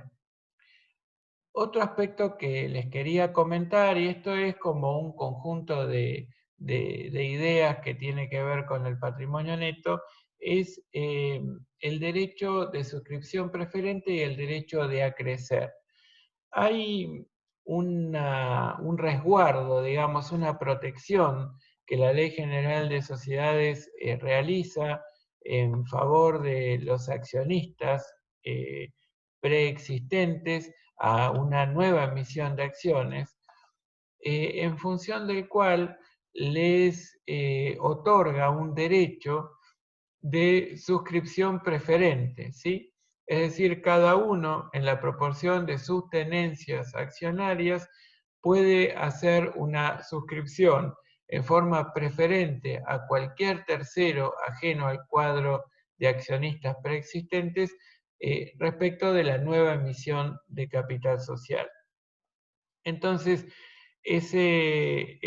otro aspecto que les quería comentar, y esto es como un conjunto de ideas que tiene que ver con el patrimonio neto, es el derecho de suscripción preferente y el derecho de acrecer. Hay un resguardo, digamos, una protección que la Ley General de Sociedades realiza en favor de los accionistas preexistentes a una nueva emisión de acciones, en función del cual les otorga un derecho de suscripción preferente, ¿sí? Es decir, cada uno, en la proporción de sus tenencias accionarias, puede hacer una suscripción en forma preferente a cualquier tercero ajeno al cuadro de accionistas preexistentes respecto de la nueva emisión de capital social. Entonces, ese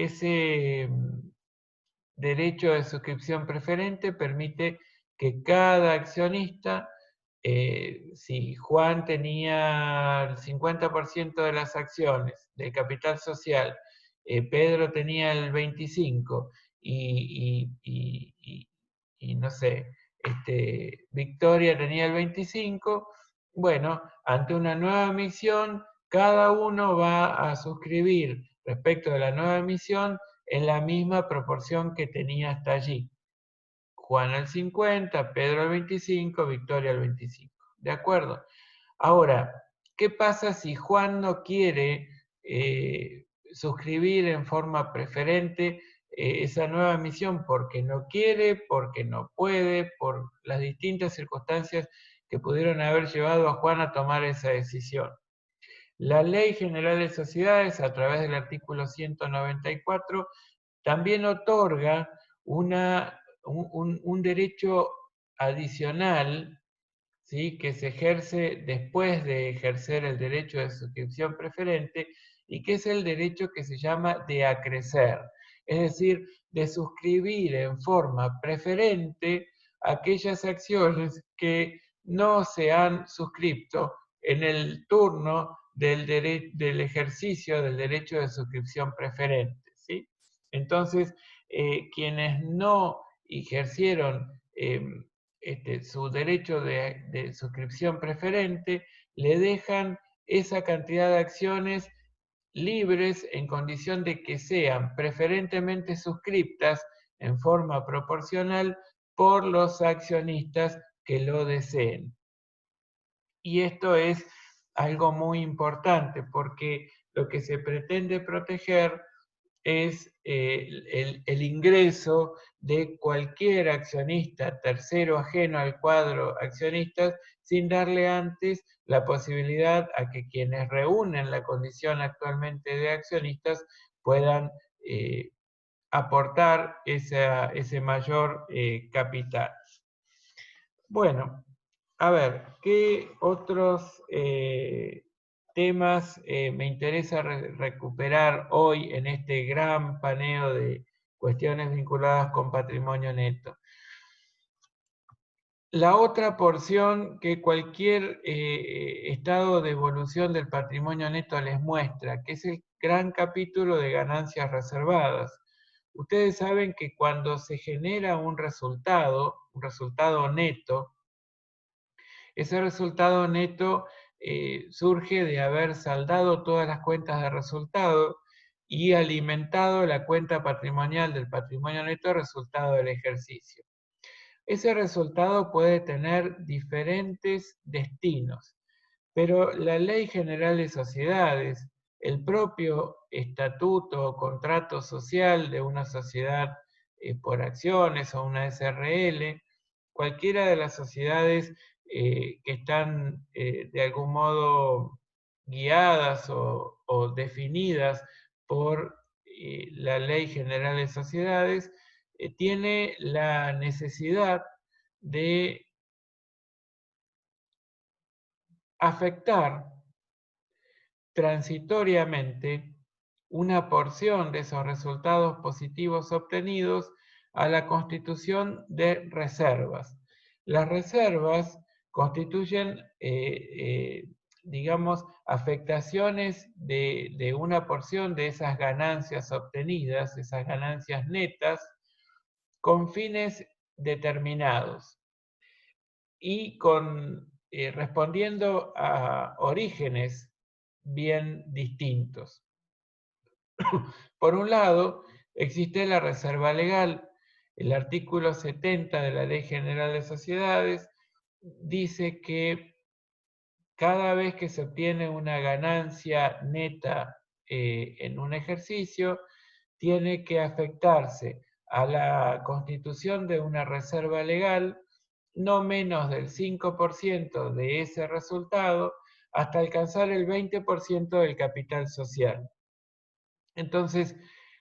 derecho de suscripción preferente permite que cada accionista, si Juan tenía el 50% de las acciones del capital social, Pedro tenía el 25% y no sé, Victoria tenía el 25%, bueno, ante una nueva emisión, cada uno va a suscribir respecto de la nueva emisión en la misma proporción que tenía hasta allí. Juan al 50, Pedro al 25, Victoria al 25. ¿De acuerdo? Ahora, ¿qué pasa si Juan no quiere suscribir en forma preferente esa nueva emisión? Porque no quiere, porque no puede, por las distintas circunstancias que pudieron haber llevado a Juan a tomar esa decisión. La Ley General de Sociedades, a través del artículo 194, también otorga un derecho adicional, ¿sí?, que se ejerce después de ejercer el derecho de suscripción preferente, y que es el derecho que se llama de acrecer, es decir, de suscribir en forma preferente aquellas acciones que no se han suscrito en el turno del ejercicio del derecho de suscripción preferente, ¿sí? Entonces, quienes no ejercieron su derecho de suscripción preferente, le dejan esa cantidad de acciones libres en condición de que sean preferentemente suscriptas en forma proporcional por los accionistas que lo deseen. Y esto es algo muy importante porque lo que se pretende proteger es el ingreso de cualquier accionista tercero ajeno al cuadro accionistas, sin darle antes la posibilidad a que quienes reúnen la condición actualmente de accionistas puedan aportar ese mayor capital. Bueno, a ver, ¿qué otros temas me interesa recuperar hoy en este gran paneo de cuestiones vinculadas con patrimonio neto? La otra porción que cualquier estado de evolución del patrimonio neto les muestra, que es el gran capítulo de ganancias reservadas. Ustedes saben que cuando se genera un resultado neto, ese resultado neto surge de haber saldado todas las cuentas de resultado y alimentado la cuenta patrimonial del patrimonio neto resultado del ejercicio. Ese resultado puede tener diferentes destinos, pero la Ley General de Sociedades, el propio estatuto o contrato social de una sociedad por acciones o una SRL, cualquiera de las sociedades que están de algún modo guiadas o definidas por la Ley General de Sociedades, tiene la necesidad de afectar transitoriamente una porción de esos resultados positivos obtenidos a la constitución de reservas. Las reservas constituyen, digamos, afectaciones de una porción de esas ganancias obtenidas, esas ganancias netas, con fines determinados y respondiendo a orígenes bien distintos. Por un lado, existe la reserva legal. El artículo 70 de la Ley General de Sociedades dice que cada vez que se obtiene una ganancia neta en un ejercicio, tiene que afectarse a la constitución de una reserva legal no menos del 5% de ese resultado hasta alcanzar el 20% del capital social. Entonces,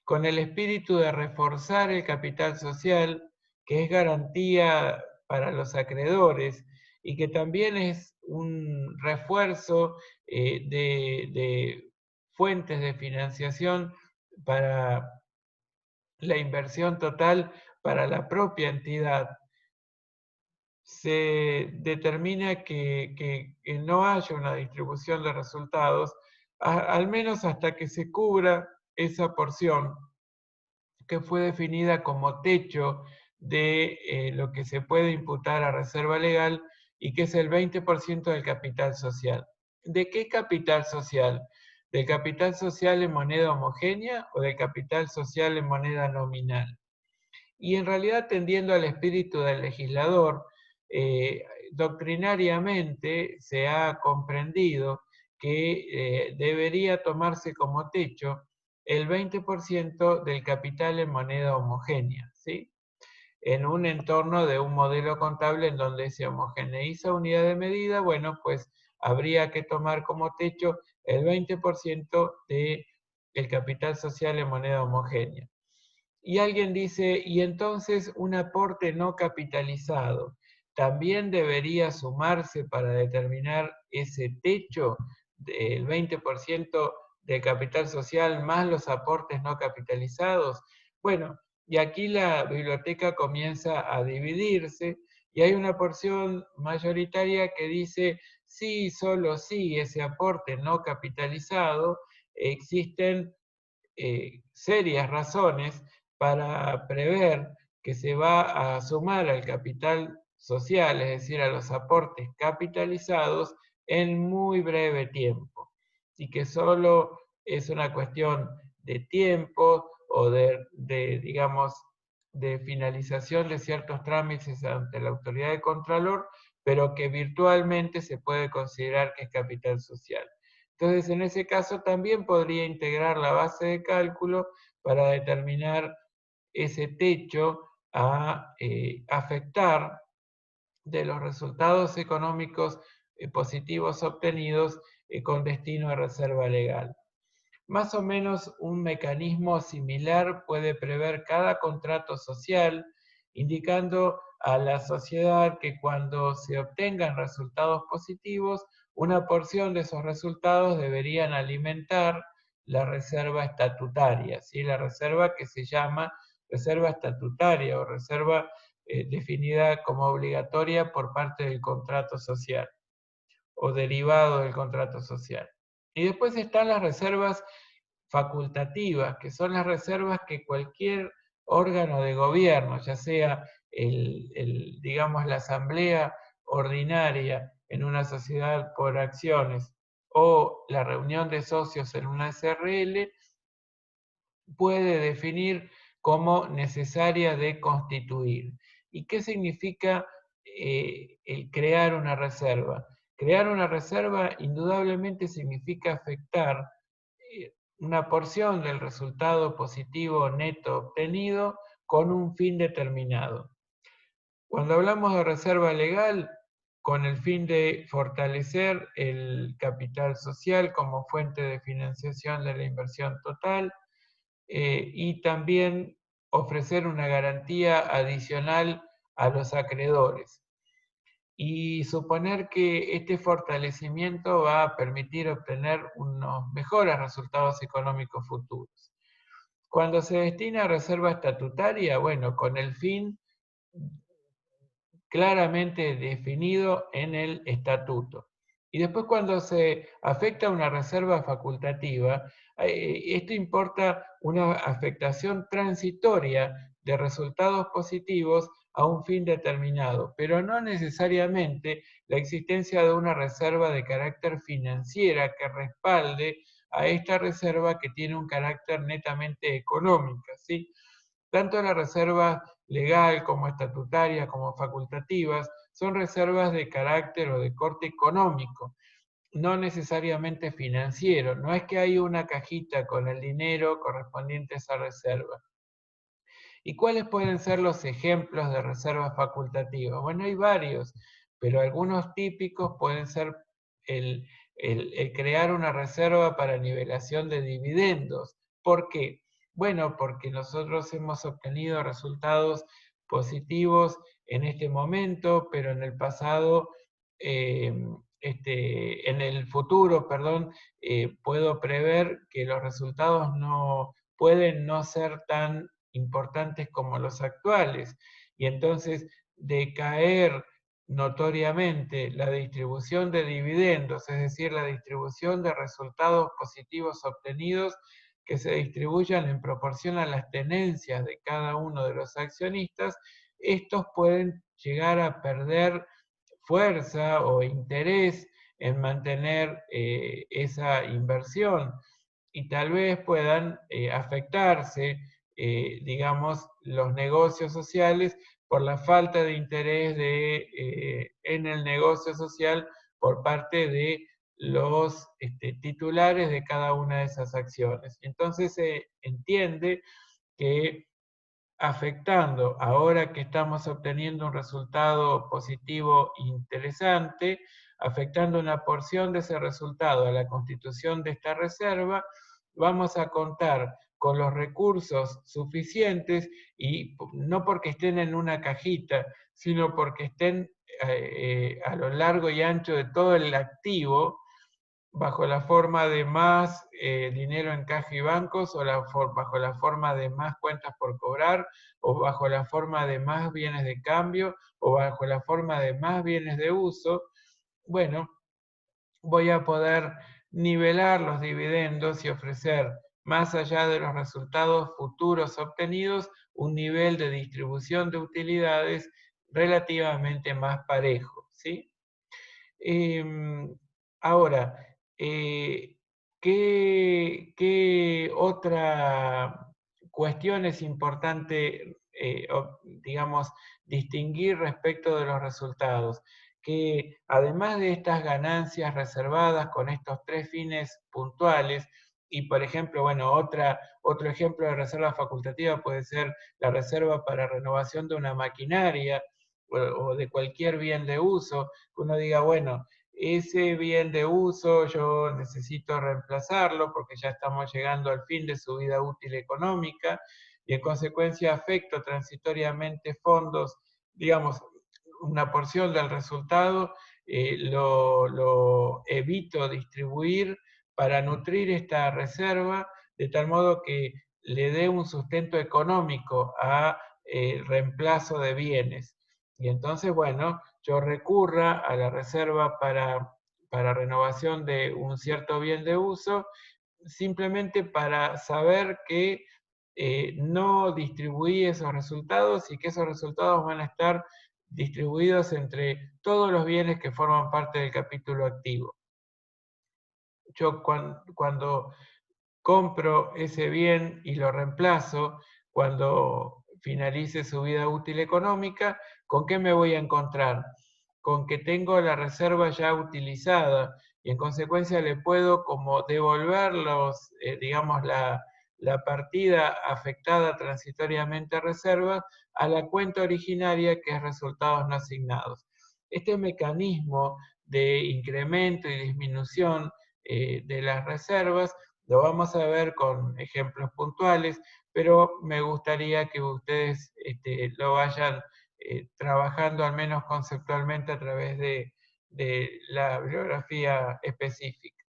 con el espíritu de reforzar el capital social, que es garantía para los acreedores, y que también es un refuerzo de fuentes de financiación para la inversión total para la propia entidad, se determina que no haya una distribución de resultados, al menos hasta que se cubra esa porción que fue definida como techo de lo que se puede imputar a reserva legal y que es el 20% del capital social. ¿De qué capital social? ¿Del capital social en moneda homogénea o del capital social en moneda nominal? Y en realidad, tendiendo al espíritu del legislador, doctrinariamente se ha comprendido que debería tomarse como techo el 20% del capital en moneda homogénea, ¿sí? En un entorno de un modelo contable en donde se homogeneiza unidad de medida, bueno, pues habría que tomar como techo el 20% del capital social en moneda homogénea. Y alguien dice, y entonces un aporte no capitalizado también debería sumarse para determinar ese techo del 20% del capital social más los aportes no capitalizados. Bueno, y aquí la biblioteca comienza a dividirse y hay una porción mayoritaria que dice, sí, solo sí, ese aporte no capitalizado, existen serias razones para prever que se va a sumar al capital social, es decir, a los aportes capitalizados, en muy breve tiempo, y que solo es una cuestión de tiempo o digamos, de finalización de ciertos trámites ante la autoridad de Contralor, pero que virtualmente se puede considerar que es capital social. Entonces, en ese caso también podría integrar la base de cálculo para determinar ese techo a afectar de los resultados económicos positivos obtenidos con destino a reserva legal. Más o menos un mecanismo similar puede prever cada contrato social, indicando a la sociedad que cuando se obtengan resultados positivos, una porción de esos resultados deberían alimentar la reserva estatutaria, ¿sí? La reserva que se llama reserva estatutaria o reserva definida como obligatoria por parte del contrato social o derivado del contrato social. Y después están las reservas facultativas, que son las reservas que cualquier órgano de gobierno, ya sea digamos, la asamblea ordinaria en una sociedad por acciones o la reunión de socios en una SRL, puede definir como necesaria de constituir. ¿Y qué significa el crear una reserva? Crear una reserva indudablemente significa afectar una porción del resultado positivo neto obtenido con un fin determinado. Cuando hablamos de reserva legal, con el fin de fortalecer el capital social como fuente de financiación de la inversión total, y también ofrecer una garantía adicional a los acreedores. Y suponer que este fortalecimiento va a permitir obtener unos mejores resultados económicos futuros. Cuando se destina a reserva estatutaria, bueno, con el fin claramente definido en el estatuto. Y después cuando se afecta una reserva facultativa, esto importa una afectación transitoria de resultados positivos a un fin determinado, pero no necesariamente la existencia de una reserva de carácter financiera que respalde a esta reserva que tiene un carácter netamente económico, ¿sí? Tanto la reserva legal como estatutaria como facultativas son reservas de carácter o de corte económico, no necesariamente financiero. No es que hay una cajita con el dinero correspondiente a esa reserva. ¿Y cuáles pueden ser los ejemplos de reservas facultativas? Bueno, hay varios, pero algunos típicos pueden ser el crear una reserva para nivelación de dividendos. ¿Por qué? Bueno, porque nosotros hemos obtenido resultados positivos en este momento, pero en el pasado en el futuro, perdón, puedo prever que los resultados no pueden no ser tan importantes como los actuales. Y entonces, decaer notoriamente la distribución de dividendos, es decir, la distribución de resultados positivos obtenidos que se distribuyan en proporción a las tenencias de cada uno de los accionistas, estos pueden llegar a perder fuerza o interés en mantener esa inversión y tal vez puedan afectarse, digamos, los negocios sociales por la falta de interés en el negocio social por parte de los titulares de cada una de esas acciones. Entonces se entiende que afectando, ahora que estamos obteniendo un resultado positivo interesante, afectando una porción de ese resultado a la constitución de esta reserva, vamos a contar con los recursos suficientes y no porque estén en una cajita, sino porque estén a lo largo y ancho de todo el activo, bajo la forma de más dinero en caja y bancos, o bajo la forma de más cuentas por cobrar, o bajo la forma de más bienes de cambio, o bajo la forma de más bienes de uso, bueno, voy a poder nivelar los dividendos y ofrecer, más allá de los resultados futuros obtenidos, un nivel de distribución de utilidades relativamente más parejo, ¿sí? Ahora, eh, ¿qué otra cuestión es importante, digamos, distinguir respecto de los resultados? Que además de estas ganancias reservadas con estos tres fines puntuales, y por ejemplo, bueno, otro ejemplo de reserva facultativa puede ser la reserva para renovación de una maquinaria o de cualquier bien de uso, que uno diga, bueno, ese bien de uso yo necesito reemplazarlo porque ya estamos llegando al fin de su vida útil económica y en consecuencia afecto transitoriamente fondos, digamos, una porción del resultado lo evito distribuir para nutrir esta reserva de tal modo que le dé un sustento económico a reemplazo de bienes. Y entonces, bueno, yo recurra a la reserva para renovación de un cierto bien de uso, simplemente para saber que no distribuí esos resultados y que esos resultados van a estar distribuidos entre todos los bienes que forman parte del capítulo activo. Yo cuando compro ese bien y lo reemplazo, cuando finalice su vida útil económica, ¿con qué me voy a encontrar? Con que tengo la reserva ya utilizada y en consecuencia le puedo como devolver digamos, la partida afectada transitoriamente a reserva a la cuenta originaria que es resultados no asignados. Este mecanismo de incremento y disminución de las reservas lo vamos a ver con ejemplos puntuales, pero me gustaría que ustedes lo vayan trabajando al menos conceptualmente a través de la bibliografía específica.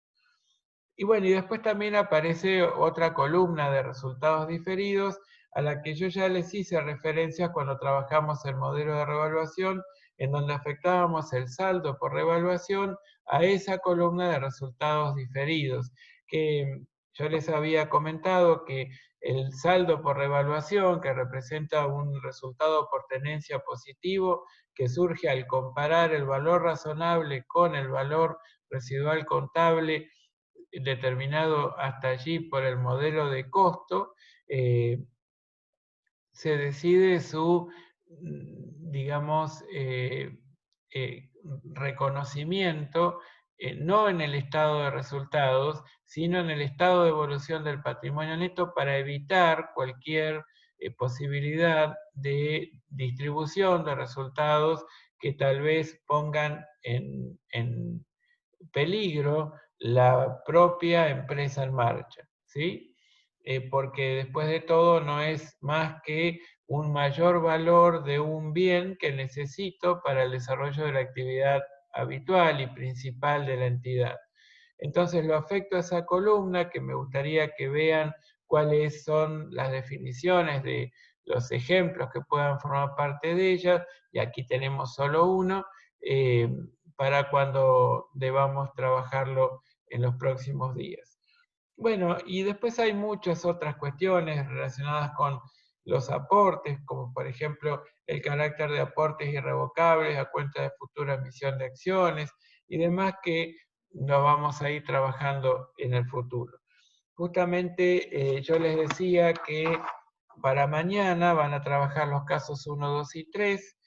Y bueno, y después también aparece otra columna de resultados diferidos a la que yo ya les hice referencia cuando trabajamos el modelo de revaluación, en donde afectábamos el saldo por revaluación a esa columna de resultados diferidos, que yo les había comentado que el saldo por revaluación, que representa un resultado por tenencia positivo, que surge al comparar el valor razonable con el valor residual contable, determinado hasta allí por el modelo de costo, se decide su, digamos, reconocimiento, no en el estado de resultados, sino en el estado de evolución del patrimonio neto para evitar cualquier posibilidad de distribución de resultados que tal vez pongan en peligro la propia empresa en marcha, ¿sí? Porque después de todo no es más que un mayor valor de un bien que necesito para el desarrollo de la actividad habitual y principal de la entidad. Entonces lo afecto a esa columna, que me gustaría que vean cuáles son las definiciones de los ejemplos que puedan formar parte de ellas, y aquí tenemos solo uno, para cuando debamos trabajarlo en los próximos días. Bueno, y después hay muchas otras cuestiones relacionadas con los aportes, como por ejemplo el carácter de aportes irrevocables a cuenta de futura emisión de acciones y demás que lo vamos a ir trabajando en el futuro. Justamente yo les decía que para mañana van a trabajar los casos 1, 2 y 3,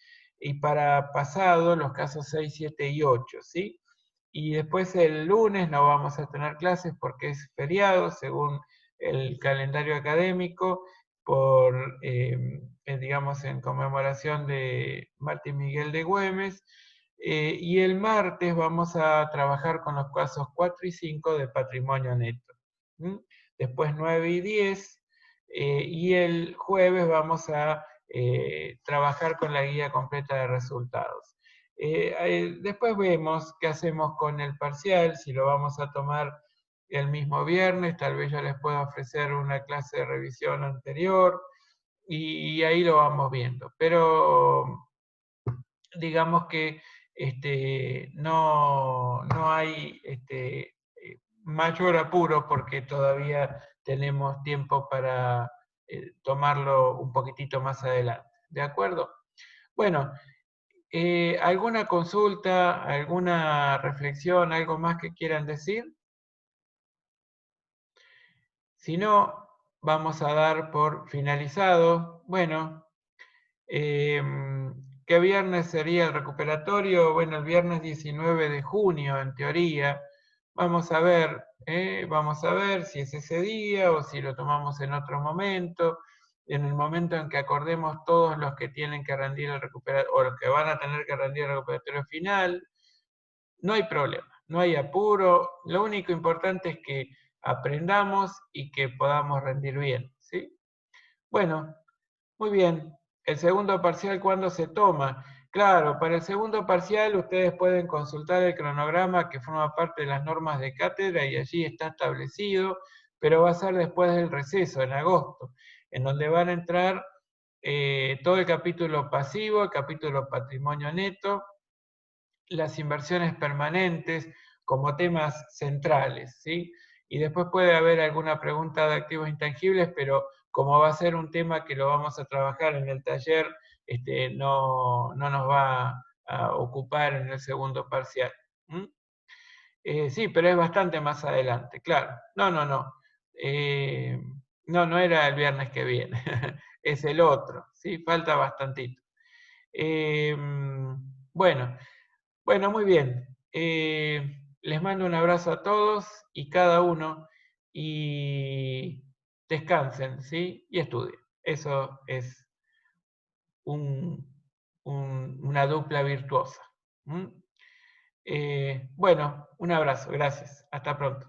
y para pasado los casos 6, 7 y 8, ¿sí? Y después el lunes no vamos a tener clases porque es feriado, según el calendario académico, por, digamos, en conmemoración de Martín Miguel de Güemes. Y el martes vamos a trabajar con los casos 4 y 5 de patrimonio neto. Después 9 y 10, y el jueves vamos a trabajar con la guía completa de resultados. Después vemos qué hacemos con el parcial, si lo vamos a tomar el mismo viernes, tal vez yo les pueda ofrecer una clase de revisión anterior, y ahí lo vamos viendo. Pero digamos que no hay mayor apuro porque todavía tenemos tiempo para tomarlo un poquitito más adelante. ¿De acuerdo? Bueno, ¿alguna consulta, alguna reflexión, algo más que quieran decir? Si no, vamos a dar por finalizado. Bueno, ¿qué viernes sería el recuperatorio? Bueno, el viernes 19 de junio, en teoría. Vamos a ver si es ese día o si lo tomamos en otro momento. En el momento en que acordemos todos los que tienen que rendir el recuperatorio, o los que van a tener que rendir el recuperatorio final, no hay problema, no hay apuro. Lo único importante es que aprendamos y que podamos rendir bien, ¿sí? Bueno, muy bien. ¿El segundo parcial cuándo se toma? Claro, para el segundo parcial ustedes pueden consultar el cronograma que forma parte de las normas de cátedra y allí está establecido, pero va a ser después del receso, en agosto, en donde van a entrar todo el capítulo pasivo, el capítulo patrimonio neto, las inversiones permanentes como temas centrales, ¿sí? Y después puede haber alguna pregunta de activos intangibles, pero como va a ser un tema que lo vamos a trabajar en el taller, no nos va a ocupar en el segundo parcial. Sí, pero es bastante más adelante, claro. No. No era el viernes que viene, es el otro, ¿sí? Falta bastantito. Bueno. Bueno, muy bien. Les mando un abrazo a todos y cada uno, y descansen, ¿sí? Y estudien. Eso es una dupla virtuosa. Bueno, un abrazo, gracias. Hasta pronto.